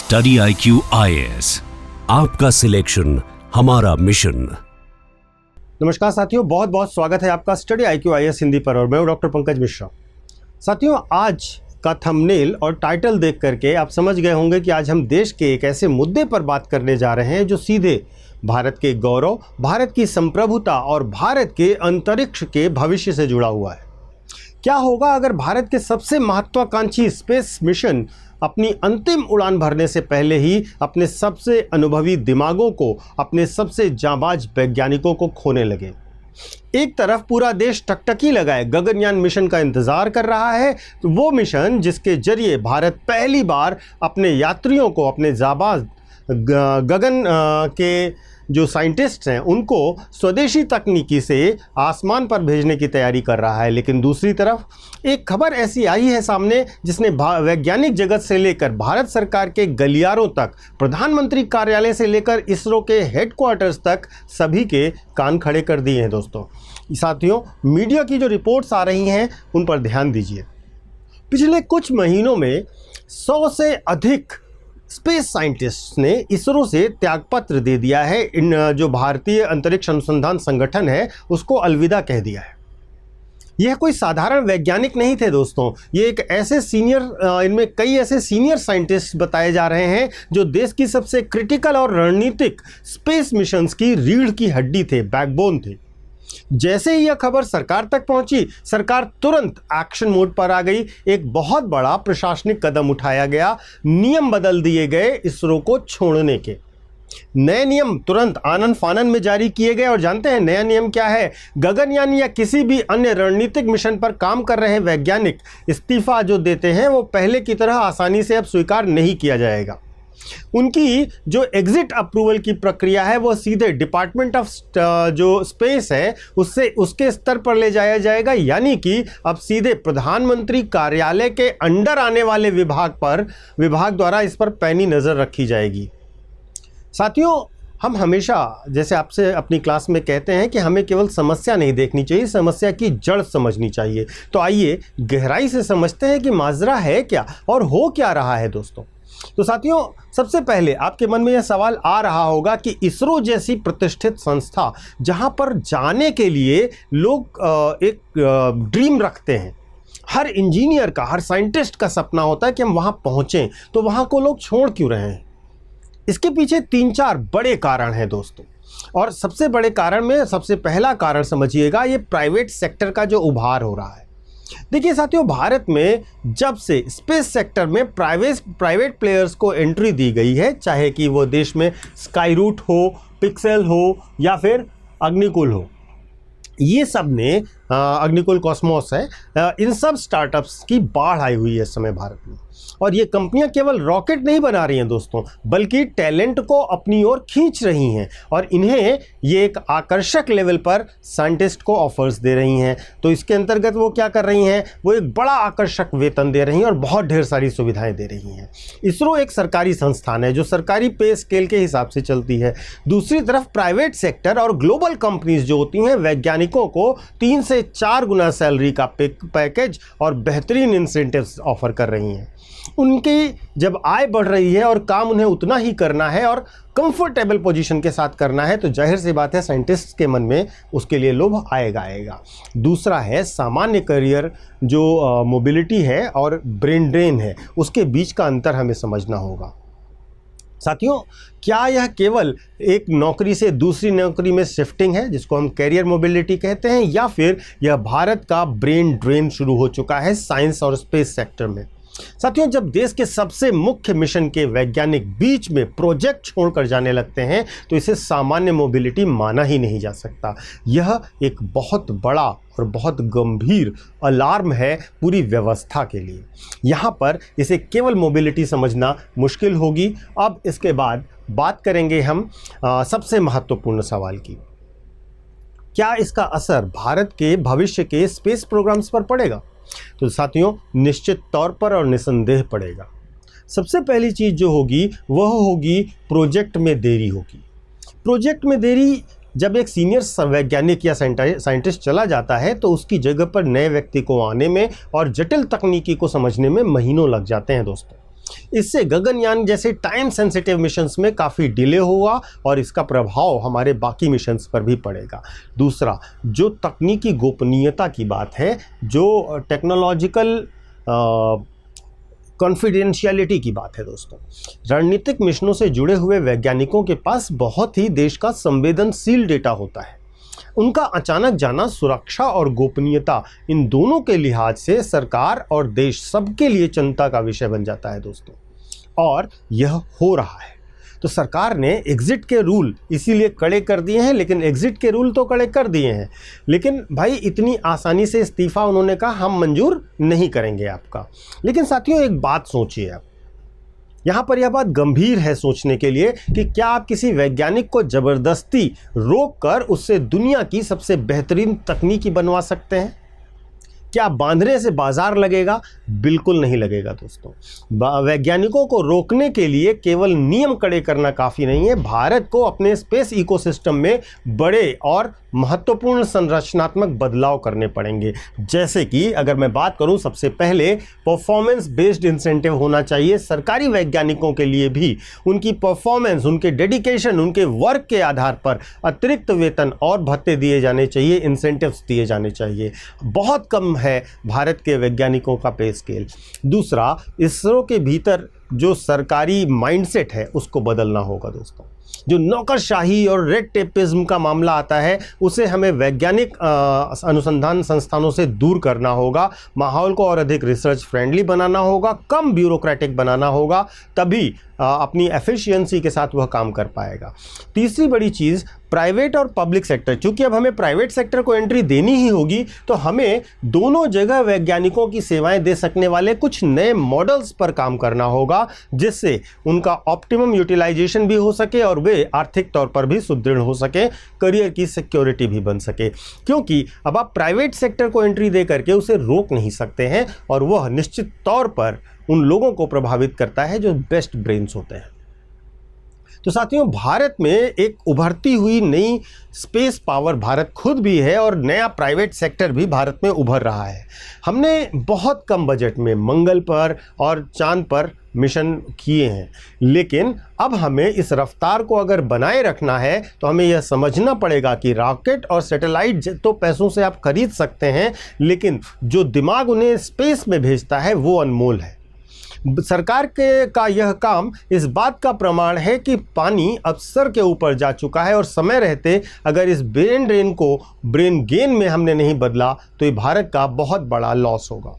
Study IQ IAS, आपका selection हमारा mission. नमस्कार साथियों, बहुत बहुत स्वागत है आपका स्टडी IQ IAS हिंदी पर और मैं हूं डॉक्टर पंकज मिश्रा। साथियों, आज का थंबनेल और टाइटल देख करके आप समझ गए होंगे कि आज हम देश के एक ऐसे मुद्दे पर बात करने जा रहे हैं जो सीधे भारत के गौरव, भारत की संप्रभुता और भारत के अंतरिक्ष के भविष्य से जुड़ा हुआ है। क्या होगा अगर भारत के सबसे महत्वाकांक्षी स्पेस मिशन अपनी अंतिम उड़ान भरने से पहले ही अपने सबसे अनुभवी दिमागों को, अपने सबसे जांबाज वैज्ञानिकों को खोने लगे। एक तरफ पूरा देश टकटकी लगाए गगनयान मिशन का इंतजार कर रहा है, तो वो मिशन जिसके जरिए भारत पहली बार अपने यात्रियों को, अपने जांबाज गगन के जो साइंटिस्ट हैं उनको स्वदेशी तकनीकी से आसमान पर भेजने की तैयारी कर रहा है। लेकिन दूसरी तरफ एक खबर ऐसी आई है सामने जिसने वैज्ञानिक जगत से लेकर भारत सरकार के गलियारों तक, प्रधानमंत्री कार्यालय से लेकर इसरो के हेडक्वार्टर्स तक सभी के कान खड़े कर दिए हैं। दोस्तों साथियों, मीडिया की जो रिपोर्ट्स आ रही हैं उन पर ध्यान दीजिए। पिछले कुछ महीनों में 100 से अधिक स्पेस साइंटिस्ट ने इसरो से त्यागपत्र दे दिया है। इन जो भारतीय अंतरिक्ष अनुसंधान संगठन है उसको अलविदा कह दिया है। यह कोई साधारण वैज्ञानिक नहीं थे दोस्तों, ये एक ऐसे इनमें कई ऐसे सीनियर साइंटिस्ट बताए जा रहे हैं जो देश की सबसे क्रिटिकल और रणनीतिक स्पेस मिशंस की रीढ़ की हड्डी थे, बैकबोन थे। जैसे ही यह खबर सरकार तक पहुंची, सरकार तुरंत एक्शन मोड पर आ गई। एक बहुत बड़ा प्रशासनिक कदम उठाया गया, नियम बदल दिए गए इसरो को छोड़ने के। नए नियम तुरंत आनन फानन में जारी किए गए और जानते हैं नया नियम क्या है? गगनयान या किसी भी अन्य रणनीतिक मिशन पर काम कर रहे वैज्ञानिक इस्तीफा जो देते हैं वो पहले की तरह आसानी से अब स्वीकार नहीं किया जाएगा। उनकी जो एग्जिट अप्रूवल की प्रक्रिया है वो सीधे डिपार्टमेंट ऑफ जो स्पेस है उसके स्तर पर ले जाया जाएगा, यानी कि अब सीधे प्रधानमंत्री कार्यालय के अंडर आने वाले विभाग द्वारा इस पर पैनी नज़र रखी जाएगी। साथियों, हम हमेशा जैसे आपसे अपनी क्लास में कहते हैं कि हमें केवल समस्या नहीं देखनी चाहिए, समस्या की जड़ समझनी चाहिए। तो आइए गहराई से समझते हैं कि माजरा है क्या और हो क्या रहा है। दोस्तों तो साथियों, सबसे पहले आपके मन में यह सवाल आ रहा होगा कि इसरो जैसी प्रतिष्ठित संस्था जहां पर जाने के लिए लोग एक ड्रीम रखते हैं, हर इंजीनियर का, हर साइंटिस्ट का सपना होता है कि हम वहां पहुंचें, तो वहां को लोग छोड़ क्यों रहे हैं? इसके पीछे 3-4 बड़े कारण हैं दोस्तों। और सबसे बड़े कारण में सबसे पहला कारण समझिएगा, ये प्राइवेट सेक्टर का जो उभार हो रहा है। देखिए साथियों, भारत में जब से स्पेस सेक्टर में प्राइवेट प्लेयर्स को एंट्री दी गई है, चाहे कि वो देश में स्काईरूट हो, पिक्सेल हो या फिर अग्निकुल हो, ये सब ने अग्निकुल कॉस्मोस है, इन सब स्टार्टअप्स की बाढ़ आई हुई है इस समय भारत में। और ये कंपनियां केवल रॉकेट नहीं बना रही हैं दोस्तों, बल्कि टैलेंट को अपनी ओर खींच रही हैं और इन्हें ये एक आकर्षक लेवल पर साइंटिस्ट को ऑफर्स दे रही हैं। तो इसके अंतर्गत वो क्या कर रही हैं? वो एक बड़ा आकर्षक वेतन दे रही हैं और बहुत ढेर सारी सुविधाएं दे रही हैं। इसरो एक सरकारी संस्थान है जो सरकारी पे स्केल के हिसाब से चलती है। दूसरी तरफ प्राइवेट सेक्टर और ग्लोबल कंपनीज जो होती हैं, वैज्ञानिकों को 3 से 4 गुना सैलरी का पैकेज और बेहतरीन इंसेंटिव्स ऑफर कर रही हैं। उनकी जब आय बढ़ रही है और काम उन्हें उतना ही करना है और कंफर्टेबल पोजीशन के साथ करना है, तो जाहिर सी बात है साइंटिस्ट के मन में उसके लिए लोभ आएगा। दूसरा है सामान्य करियर जो मोबिलिटी है और ब्रेन ड्रेन है, उसके बीच का अंतर हमें समझना होगा। साथियों, क्या यह केवल एक नौकरी से दूसरी नौकरी में शिफ्टिंग है जिसको हम कैरियर मोबिलिटी कहते हैं, या फिर यह भारत का ब्रेन ड्रेन शुरू हो चुका है साइंस और स्पेस सेक्टर में? साथियों, जब देश के सबसे मुख्य मिशन के वैज्ञानिक बीच में प्रोजेक्ट छोड़कर जाने लगते हैं तो इसे सामान्य मोबिलिटी माना ही नहीं जा सकता। यह एक बहुत बड़ा और बहुत गंभीर अलार्म है पूरी व्यवस्था के लिए। यहाँ पर इसे केवल मोबिलिटी समझना मुश्किल होगी। अब इसके बाद बात करेंगे हम सबसे महत्वपूर्ण सवाल की, क्या इसका असर भारत के भविष्य के स्पेस प्रोग्राम्स पर पड़ेगा? तो साथियों, निश्चित तौर पर और निसंदेह पड़ेगा। सबसे पहली चीज़ जो होगी वह होगी प्रोजेक्ट में देरी होगी। प्रोजेक्ट में देरी, जब एक सीनियर वैज्ञानिक या साइंटिस्ट चला जाता है तो उसकी जगह पर नए व्यक्ति को आने में और जटिल तकनीकी को समझने में महीनों लग जाते हैं दोस्तों। इससे गगनयान जैसे टाइम सेंसिटिव मिशंस में काफ़ी डिले हुआ और इसका प्रभाव हमारे बाकी मिशंस पर भी पड़ेगा। दूसरा, जो तकनीकी गोपनीयता की बात है, जो टेक्नोलॉजिकल कॉन्फिडेंशियलिटी की बात है दोस्तों, रणनीतिक मिशनों से जुड़े हुए वैज्ञानिकों के पास बहुत ही देश का संवेदनशील डेटा होता है। उनका अचानक जाना सुरक्षा और गोपनीयता इन दोनों के लिहाज से सरकार और देश सबके लिए चिंता का विषय बन जाता है दोस्तों, और यह हो रहा है। तो सरकार ने एग्ज़िट के रूल इसीलिए कड़े कर दिए हैं, लेकिन एग्ज़िट के रूल तो कड़े कर दिए हैं, लेकिन भाई इतनी आसानी से इस्तीफ़ा उन्होंने कहा हम मंजूर नहीं करेंगे आपका। लेकिन साथियों एक बात सोचिए, आप यहाँ पर यह बात गंभीर है सोचने के लिए कि क्या आप किसी वैज्ञानिक को ज़बरदस्ती रोक कर उससे दुनिया की सबसे बेहतरीन तकनीकी बनवा सकते हैं? क्या बांधने से बाजार लगेगा? बिल्कुल नहीं लगेगा दोस्तों। वैज्ञानिकों को रोकने के लिए केवल नियम कड़े करना काफ़ी नहीं है, भारत को अपने स्पेस इकोसिस्टम में बड़े और महत्वपूर्ण संरचनात्मक बदलाव करने पड़ेंगे। जैसे कि अगर मैं बात करूं, सबसे पहले परफॉर्मेंस बेस्ड इंसेंटिव होना चाहिए सरकारी वैज्ञानिकों के लिए भी। उनकी परफॉर्मेंस, उनके डेडिकेशन, उनके वर्क के आधार पर अतिरिक्त वेतन और भत्ते दिए जाने चाहिए, इंसेंटिव्स दिए जाने चाहिए। बहुत कम है भारत के वैज्ञानिकों का पे स्केल। दूसरा, इसरो के भीतर जो सरकारी माइंडसेट है उसको बदलना होगा दोस्तों। जो नौकरशाही और रेड टेपिज्म का मामला आता है उसे हमें वैज्ञानिक अनुसंधान संस्थानों से दूर करना होगा, माहौल को और अधिक रिसर्च फ्रेंडली बनाना होगा, कम ब्यूरोक्रेटिक बनाना होगा, तभी अपनी एफिशिएंसी के साथ वह काम कर पाएगा। तीसरी बड़ी चीज़, प्राइवेट और पब्लिक सेक्टर, चूंकि अब हमें प्राइवेट सेक्टर को एंट्री देनी ही होगी तो हमें दोनों जगह वैज्ञानिकों की सेवाएं दे सकने वाले कुछ नए मॉडल्स पर काम करना होगा, जिससे उनका ऑप्टिमम यूटिलाइजेशन भी हो सके और वे आर्थिक तौर पर भी सुदृढ़ हो सके, करियर की सिक्योरिटी भी बन सके। क्योंकि अब आप प्राइवेट सेक्टर को एंट्री दे करके उसे रोक नहीं सकते हैं, और वह निश्चित तौर पर उन लोगों को प्रभावित करता है जो बेस्ट ब्रेन्स होते हैं। तो साथियों, भारत में एक उभरती हुई नई स्पेस पावर भारत खुद भी है और नया प्राइवेट सेक्टर भी भारत में उभर रहा है। हमने बहुत कम बजट में मंगल पर और चांद पर मिशन किए हैं, लेकिन अब हमें इस रफ्तार को अगर बनाए रखना है तो हमें यह समझना पड़ेगा कि रॉकेट और सैटेलाइट तो पैसों से आप खरीद सकते हैं, लेकिन जो दिमाग उन्हें स्पेस में भेजता है वो अनमोल है। सरकार का यह काम इस बात का प्रमाण है कि पानी अब सर के ऊपर जा चुका है, और समय रहते अगर इस ब्रेन ड्रेन को ब्रेन गेन में हमने नहीं बदला तो ये भारत का बहुत बड़ा लॉस होगा।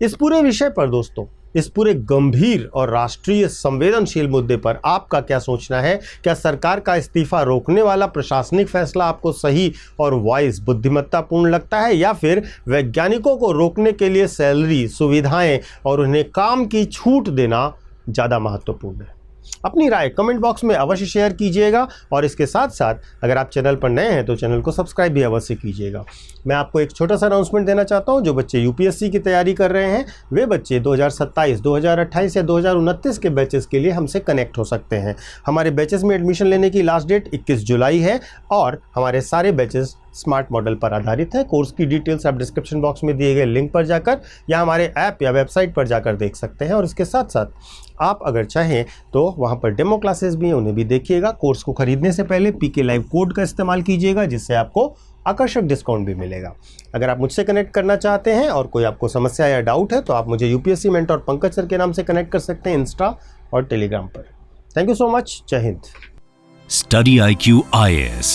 इस पूरे विषय पर दोस्तों, इस पूरे गंभीर और राष्ट्रीय संवेदनशील मुद्दे पर आपका क्या सोचना है? क्या सरकार का इस्तीफा रोकने वाला प्रशासनिक फैसला आपको सही और वाइज बुद्धिमत्तापूर्ण लगता है, या फिर वैज्ञानिकों को रोकने के लिए सैलरी, सुविधाएं और उन्हें काम की छूट देना ज़्यादा महत्वपूर्ण है? अपनी राय कमेंट बॉक्स में अवश्य शेयर कीजिएगा, और इसके साथ साथ अगर आप चैनल पर नए हैं तो चैनल को सब्सक्राइब भी अवश्य कीजिएगा। मैं आपको एक छोटा सा अनाउंसमेंट देना चाहता हूं। जो बच्चे यूपीएससी की तैयारी कर रहे हैं वे बच्चे 2027, 2028 या 2029 के बैचेस के लिए हमसे कनेक्ट हो सकते हैं। हमारे बैचेस में एडमिशन लेने की लास्ट डेट 21 जुलाई है, और हमारे सारे बैचेस स्मार्ट मॉडल पर आधारित है। कोर्स की डिटेल्स आप डिस्क्रिप्शन बॉक्स में दिए गए लिंक पर जाकर या हमारे ऐप या वेबसाइट पर जाकर देख सकते हैं, और इसके साथ साथ आप अगर चाहें तो वहां पर डेमो क्लासेस भी हैं, उन्हें भी देखिएगा। कोर्स को खरीदने से पहले पीके लाइव कोड का इस्तेमाल कीजिएगा, जिससे आपको आकर्षक डिस्काउंट भी मिलेगा। अगर आप मुझसे कनेक्ट करना चाहते हैं और कोई आपको समस्या या डाउट है तो आप मुझे यूपीएससी मेंटर पंकज सर के नाम से कनेक्ट कर सकते हैं इंस्टा और टेलीग्राम पर। Thank you so much. जय Hind. Study IQ IAS,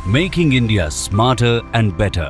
making India smarter and better.